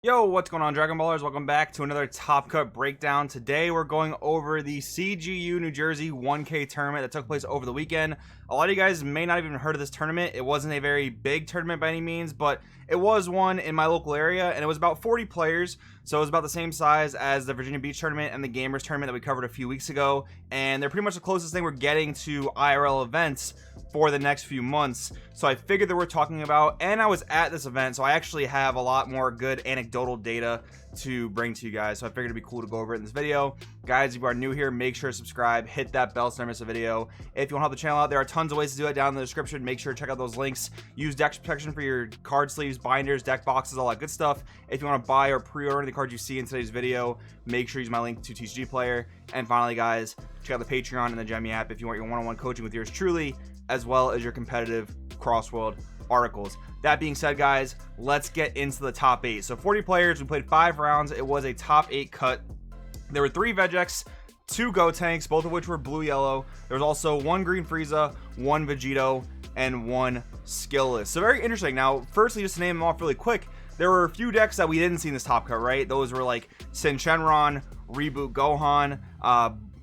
Yo, what's going on, Dragon Ballers? Welcome back to another Top Cut breakdown. Today we're going over the CGU New Jersey 1K tournament that took place over the weekend. A lot of you guys may not have even heard of this tournament. It wasn't a very big tournament by any means, but it was one in my local area, and it was about 40 players, so it was about the same size as the Virginia Beach tournament and the Gamers tournament that we covered a few weeks ago, and they're pretty much the closest thing we're getting to IRL events for the next few months. So I figured that we're talking about, and I was at this event, so I actually have a lot more good anecdotal data to bring to you guys, so I figured it'd be cool to go over it in this video. Guys, if you are new here, make sure to subscribe, hit that bell so you don't miss a video. If you want to help the channel out, there are tons of ways to do it down in the description. Make sure to check out those links. Use deck protection for your card sleeves, binders, deck boxes, all that good stuff. If you want to buy or pre-order any cards you see in today's video, make sure to use my link to TCG Player. And finally, guys, check out the Patreon and the Gemmy app if you want your one-on-one coaching with yours truly, as well as your competitive cross-world articles. That being said, guys, let's get into the top 8. So 40 players, we played 5 rounds. It was a top 8 cut. There were 3 Vegex, 2 Gotenks, both of which were blue-yellow. There was also 1 green Frieza, 1 Vegito, and 1 Skillets. So very interesting. Now, firstly, just to name them off really quick, there were a few decks that we didn't see in this top cut, right? Those were like Shenron, Reboot Gohan,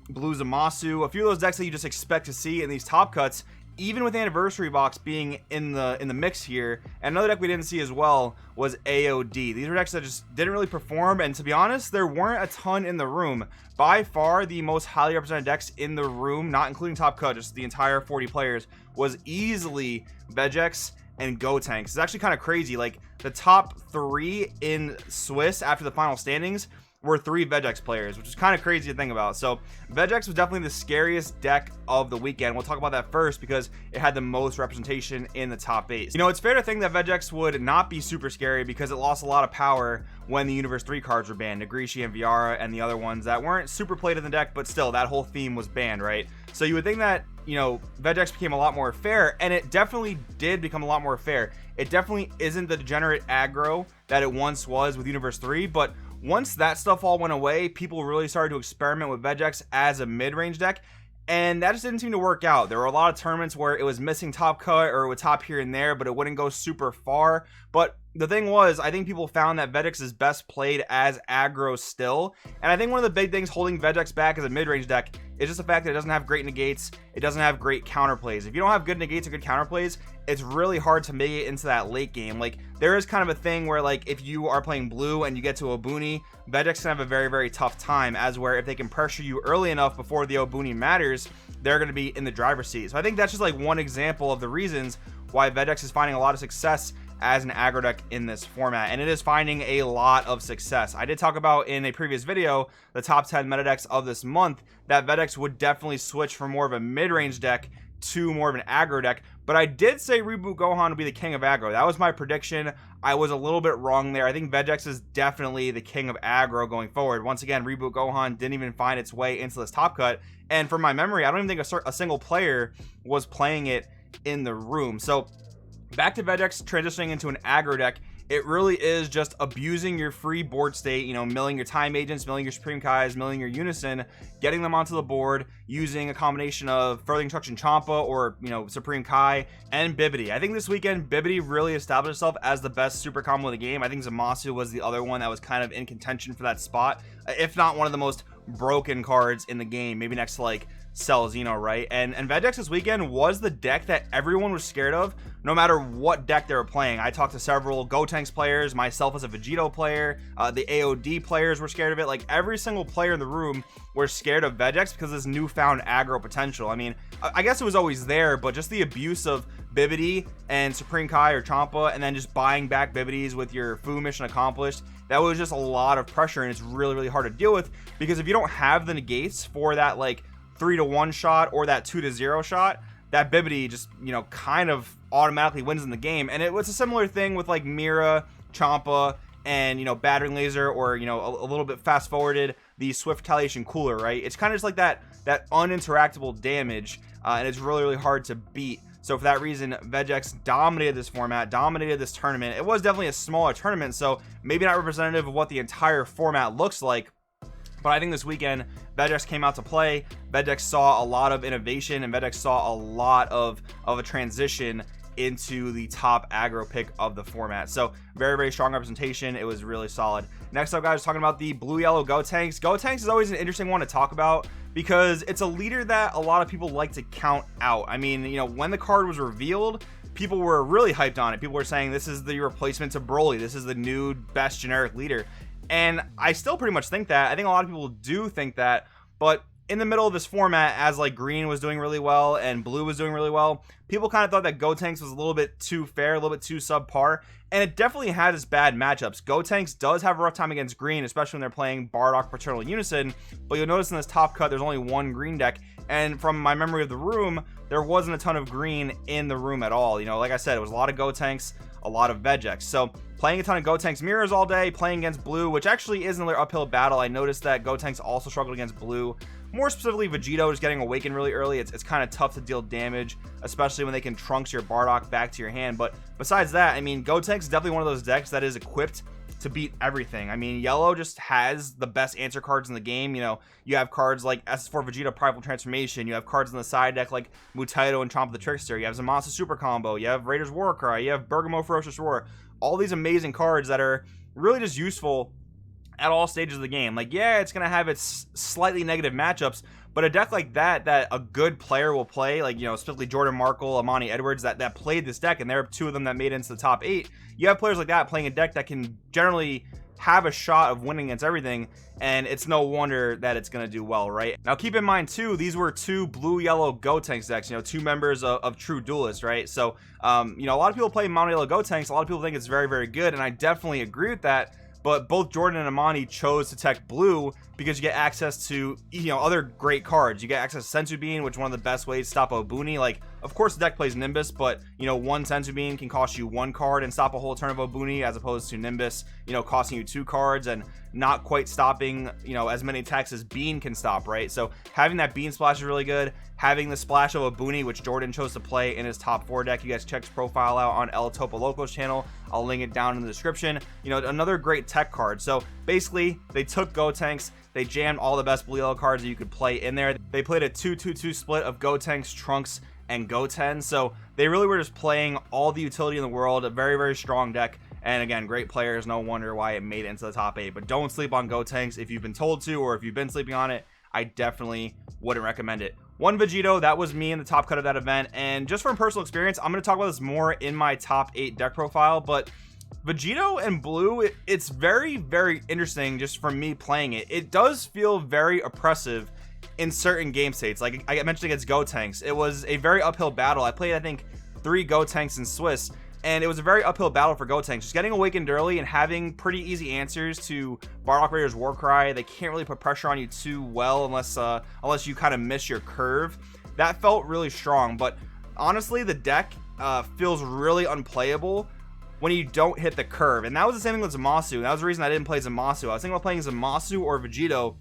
Blue Zamasu, a few of those decks that you just expect to see in these top cuts, even with Anniversary Box being in the mix here. And another deck we didn't see as well was AOD. These were decks that just didn't really perform, and to be honest, there weren't a ton in the room. By far the most highly represented decks in the room, not including top cut, just the entire 40 players, was easily Vegex and Gotenks. It's actually kind of crazy. Like, the top 3 in Swiss after the final standings were 3 Vegex players, which is kind of crazy to think about. So Vegex was definitely the scariest deck of the weekend. We'll talk about that first because it had the most representation in the top 8. You know, it's fair to think that Vegex would not be super scary because it lost a lot of power when the Universe 3 cards were banned, Nagrishi and Viara and the other ones that weren't super played in the deck, but still, that whole theme was banned, right? So you would think that, you know, Vegex became a lot more fair, and it definitely did become a lot more fair. It definitely isn't the degenerate aggro that it once was with Universe 3, but once that stuff all went away, people really started to experiment with Vegex as a mid-range deck, and that just didn't seem to work out. There were a lot of tournaments where it was missing top cut or it would top here and there, but it wouldn't go super far. But the thing was, I think people found that Vegex is best played as aggro still, and I think one of the big things holding Vegex back as a mid-range deck is just the fact that it doesn't have great negates, it doesn't have great counterplays. If you don't have good negates or good counterplays, it's really hard to make it into that late game. Like, there is kind of a thing where, like, if you are playing blue and you get to Obuni, Vegex can have a very, very tough time, as where if they can pressure you early enough before the Obuni matters, they're going to be in the driver's seat. So I think that's just like one example of the reasons why Vegex is finding a lot of success as an aggro deck in this format, and it is finding a lot of success. I did talk about in a previous video the top 10 meta decks of this month that Vegex would definitely switch from more of a mid-range deck to more of an aggro deck, but I did say Reboot Gohan would be the king of aggro. That was my prediction. I was a little bit wrong there. I think Vegex is definitely the king of aggro going forward. Once again, Reboot Gohan didn't even find its way into this top cut, and from my memory, I don't even think a single player was playing it in the room. So back to Vegex transitioning into an aggro deck, it really is just abusing your free board state, you know, milling your Time Agents, milling your Supreme Kais, milling your Unison, getting them onto the board, using a combination of Further Instruction Champa or, you know, Supreme Kai and Bibbidi. I think this weekend, Bibbidi really established itself as the best super combo of the game. I think Zamasu was the other one that was kind of in contention for that spot, if not one of the most broken cards in the game, maybe next to like Cell Xeno, right? And Vegex this weekend was the deck that everyone was scared of, no matter what deck they were playing. I talked to several Gotenks players, myself as a Vegito player, the AOD players were scared of it. Like, every single player in the room were scared of Vegex because of this newfound aggro potential. I mean, I guess it was always there, but just the abuse of Bibbidi and Supreme Kai or Champa, and then just buying back Bibbidi's with your Fu mission accomplished, that was just a lot of pressure, and it's really, really hard to deal with, because if you don't have the negates for that, like, 3-1 shot or that 2-0 shot, that Bibbidi just, you know, kind of automatically wins in the game. And it was a similar thing with like Mira, Champa, and, you know, Battering Laser, or, you know, a little bit fast forwarded, the Swift Retaliation Cooler, right? It's kind of just like that uninteractable damage, and it's really, really hard to beat. So for that reason, Vegex dominated this format, dominated this tournament. It was definitely a smaller tournament, so maybe not representative of what the entire format looks like, but I think this weekend, Vegex came out to play. Vegex saw a lot of innovation, and Vegex saw a lot of a transition into the top aggro pick of the format. So very, very strong representation. It was really solid. Next up, guys, talking about the blue yellow Gotenks. Gotenks is always an interesting one to talk about because it's a leader that a lot of people like to count out. I mean, you know, when the card was revealed, people were really hyped on it. People were saying this is the replacement to Broly. This is the new best generic leader. And I still pretty much think that. I think a lot of people do think that, but in the middle of this format, as like green was doing really well and blue was doing really well, people kind of thought that Gotenks was a little bit too fair, a little bit too subpar, and it definitely had its bad matchups. Gotenks does have a rough time against green, especially when they're playing Bardock Paternal Unison, but you'll notice in this top cut, there's only one green deck, and from my memory of the room, there wasn't a ton of green in the room at all. You know, like I said, it was a lot of Gotenks, a lot of Vegex. So playing a ton of Gotenks mirrors all day, playing against blue, which actually is another uphill battle. I noticed that Gotenks also struggled against blue. More specifically, Vegito just getting awakened really early. It's kind of tough to deal damage, especially when they can Trunks your Bardock back to your hand. But besides that, I mean, Gotenks is definitely one of those decks that is equipped to beat everything. I mean, yellow just has the best answer cards in the game. You know, you have cards like SS4 Vegeta Primal Transformation. You have cards in the side deck like Mutaito and Chomp the Trickster. You have Zamasu Super Combo. You have Raider's War Cry. You have Bergamo Ferocious Roar. All these amazing cards that are really just useful at all stages of the game. Like, yeah, it's going to have its slightly negative matchups, but a deck like that a good player will play, like, you know, specifically Jordan Markle, Amani Edwards, that played this deck, and there are two of them that made it into the top 8. You have players like that playing a deck that can generally have a shot of winning against everything, and it's no wonder that it's going to do well, right? Now, keep in mind, too, these were two blue-yellow Gotenks decks, you know, two members of True Duelist, right? So, you know, a lot of people play mono-yellow Gotenks. A lot of people think it's very, very good, and I definitely agree with that. But both Jordan and Amani chose to tech blue because you get access to, you know, other great cards. You get access to Sensu Bean, which is one of the best ways to stop Obuni. Like, of course, the deck plays Nimbus, but, you know, one Sensu Bean can cost you one card and stop a whole turn of Obuni, as opposed to Nimbus, you know, costing you 2 cards and not quite stopping, you know, as many attacks as Bean can stop, right? So having that Bean splash is really good. Having the splash of Obuni, which Jordan chose to play in his top 4 deck. You guys check his profile out on El Topo Loco's channel. I'll link it down in the description. You know, another great tech card. So basically, they took Gotenks, they jammed all the best blue yellow cards that you could play in there. They played a 2-2-2 split of Gotenks, Trunks, and Goten. So they really were just playing all the utility in the world. A very, very strong deck. And again, great players. No wonder why it made it into the top 8. But don't sleep on Gotenks if you've been told to, or if you've been sleeping on it. I definitely wouldn't recommend it. One Vegito, that was me in the top cut of that event. And just from personal experience, I'm going to talk about this more in my top 8 deck profile. But Vegito and blue, it's very, very interesting just from me playing it. It does feel very oppressive in certain game states. Like I mentioned against Gotenks, it was a very uphill battle. I played, I think, 3 Gotenks in Swiss, and it was a very uphill battle for Gotenks. Just getting awakened early and having pretty easy answers to Bardock Raider's Warcry. They can't really put pressure on you too well unless you kind of miss your curve. That felt really strong, but honestly, the deck feels really unplayable when you don't hit the curve. And that was the same thing with Zamasu. That was the reason I didn't play Zamasu. I was thinking about playing Zamasu or Vegito,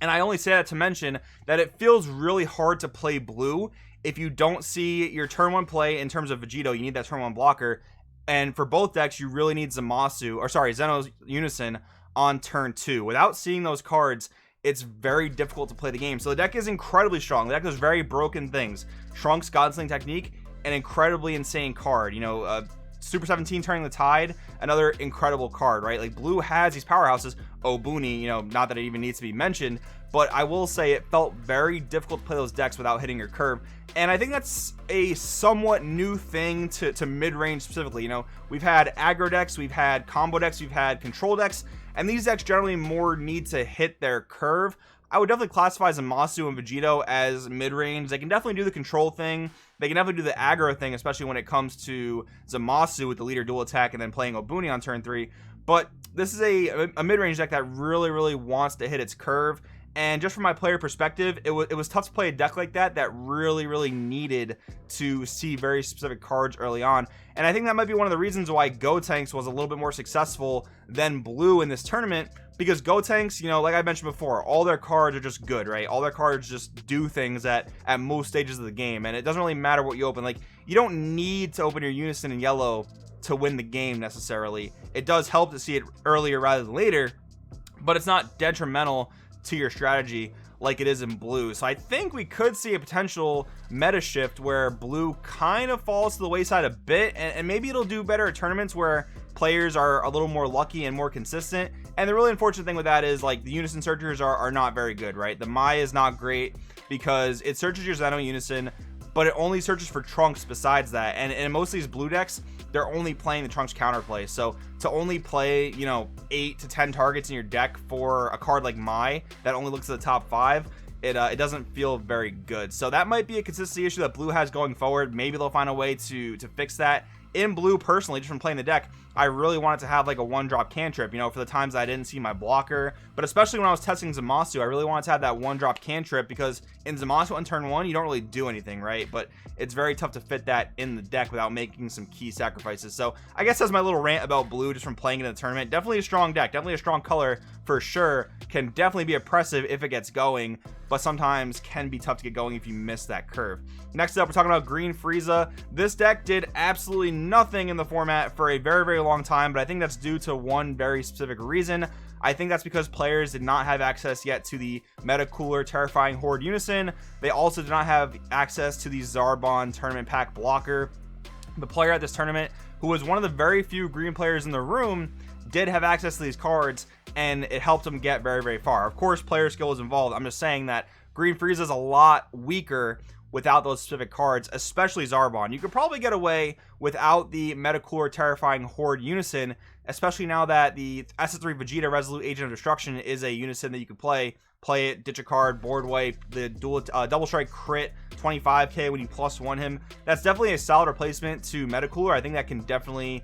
and I only say that to mention that it feels really hard to play blue if you don't see your turn 1 play. In terms of Vegito, you need that turn 1 blocker, and for both decks, you really need Zeno's Unison on turn 2. Without seeing those cards, it's very difficult to play the game. So the deck is incredibly strong. The deck does very broken things. Trunks, Godsling Technique, an incredibly insane card. You know, Super 17 Turning the Tide, another incredible card, right? Like, blue has these powerhouses. Obuni, you know, not that it even needs to be mentioned, but I will say it felt very difficult to play those decks without hitting your curve. And I think that's a somewhat new thing to mid-range specifically. You know, we've had aggro decks, we've had combo decks, we've had control decks, and these decks generally more need to hit their curve. I would definitely classify Zamasu and Vegito as mid-range. They can definitely do the control thing. They can definitely do the aggro thing, especially when it comes to Zamasu with the leader dual attack and then playing Obuni on turn 3. But this is a mid-range deck that really, really wants to hit its curve. And just from my player perspective, it was tough to play a deck like that really, really needed to see very specific cards early on. And I think that might be one of the reasons why Gotenks was a little bit more successful than blue in this tournament, because Gotenks, you know, like I mentioned before, all their cards are just good, right? All their cards just do things at most stages of the game, and it doesn't really matter what you open. Like, you don't need to open your Unison in yellow to win the game necessarily. It does help to see it earlier rather than later, but it's not detrimental to your strategy. like it is in blue. So I think we could see a potential meta shift where blue kind of falls to the wayside a bit, and maybe it'll do better at tournaments where players are a little more lucky and more consistent. And the really unfortunate thing with that is, like, the unison searchers are not very good, right? The Mai is not great because it searches your Zeno unison, but it only searches for Trunks besides that. And in most of these blue decks, they're only playing the Trunks counterplay. So to only play, you know, 8 to 10 targets in your deck for a card like Mai that only looks at the top 5, it doesn't feel very good. So that might be a consistency issue that blue has going forward. Maybe they'll find a way to fix that. In blue, personally, just from playing the deck, I really wanted to have like a 1-drop cantrip, you know, for the times I didn't see my blocker. But especially when I was testing Zamasu, I really wanted to have that 1-drop cantrip, because in Zamasu on turn 1, you don't really do anything, right? But it's very tough to fit that in the deck without making some key sacrifices. So I guess that's my little rant about blue, just from playing in the tournament. Definitely a strong deck, definitely a strong color for sure. Can definitely be oppressive if it gets going, but sometimes can be tough to get going if you miss that curve. Next up, we're talking about green Frieza. This deck did absolutely nothing in the format for a very, very long time, but I think that's due to one very specific reason. I think that's because players did not have access yet to the Meta Cooler Terrifying Horde Unison. They also did not have access to the Zarbon Tournament Pack Blocker. The player at this tournament, who was one of the very few green players in the room, did have access to these cards, and it helped them get very, very far. Of course, player skill is involved. I'm just saying that green Frieza is a lot weaker without those specific cards, especially Zarbon. You could probably get away without the Metacooler Terrifying Horde Unison, especially now that the SS3 Vegeta Resolute Agent of Destruction is a unison that you could play it, ditch a card, board wipe, the double strike crit 25k when you +1 him. That's definitely a solid replacement to Metacooler. I think that can definitely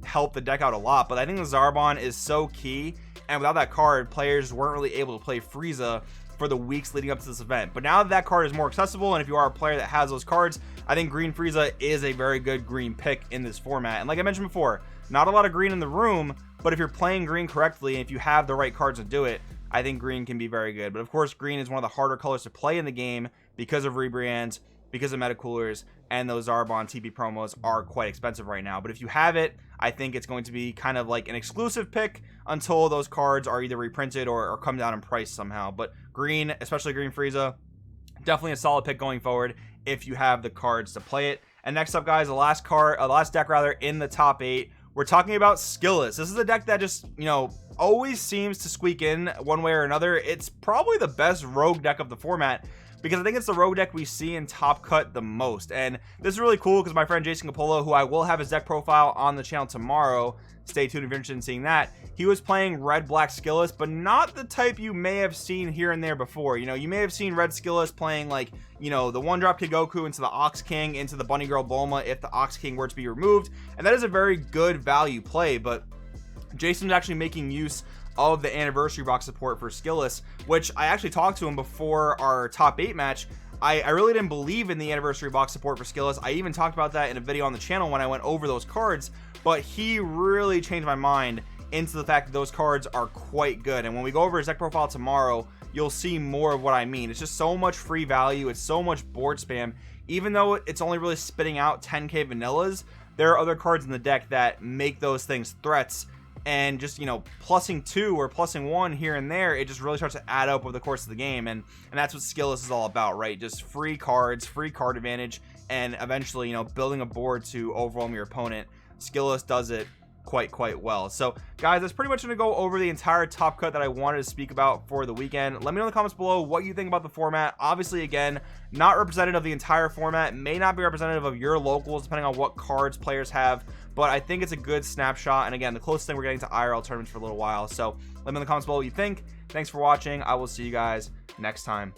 help the deck out a lot, but I think the Zarbon is so key, and without that card, players weren't really able to play Frieza for the weeks leading up to this event. But now that card is more accessible, and if you are a player that has those cards, I think green Frieza is a very good green pick in this format. And like I mentioned before, not a lot of green in the room, but if you're playing green correctly and if you have the right cards to do it, I think green can be very good. But of course, green is one of the harder colors to play in the game because of rebrands, because of Metacoolers, and those Zarbon TP promos are quite expensive right now. But if you have it, I think it's going to be kind of like an exclusive pick until those cards are either reprinted or come down in price somehow. But green, especially green Frieza, definitely a solid pick going forward if you have the cards to play it. And next up, guys, the last deck in the top 8, we're talking about Skillets. This is a deck that just, you know, always seems to squeak in one way or another. It's probably the best rogue deck of the format, because I think it's the rogue deck we see in Top Cut the most. And this is really cool because my friend Jason Capolo, who I will have his deck profile on the channel tomorrow, stay tuned if you're interested in seeing that, he was playing red-black Skillets, but not the type you may have seen here and there before. You know, you may have seen red Skillets playing, like, you know, the 1-drop Kigoku into the Ox King, into the Bunny Girl Bulma if the Ox King were to be removed, and that is a very good value play. But Jason's actually making use of the anniversary box support for Skillets, which I actually talked to him before our top 8 match. I really didn't believe in the anniversary box support for Skillets. I even talked about that in a video on the channel when I went over those cards, but he really changed my mind into the fact that those cards are quite good. And when we go over his deck profile tomorrow, you'll see more of what I mean. It's just so much free value. It's so much board spam. Even though it's only really spitting out 10k vanillas, there are other cards in the deck that make those things threats. And just, you know, plussing 2 or plussing 1 here and there, it just really starts to add up over the course of the game. And that's what Skillets is all about, right? Just free cards, free card advantage, and eventually, you know, building a board to overwhelm your opponent. Skillets does it quite well. So guys, that's pretty much going to go over the entire Top Cut that I wanted to speak about for the weekend. Let me know in the comments below what you think about the format. Obviously, again, not representative of the entire format, may not be representative of your locals depending on what cards players have, but I think it's a good snapshot. And again, the closest thing we're getting to IRL tournaments for a little while. So let me know in the comments below what you think. Thanks for watching. I will see you guys next time.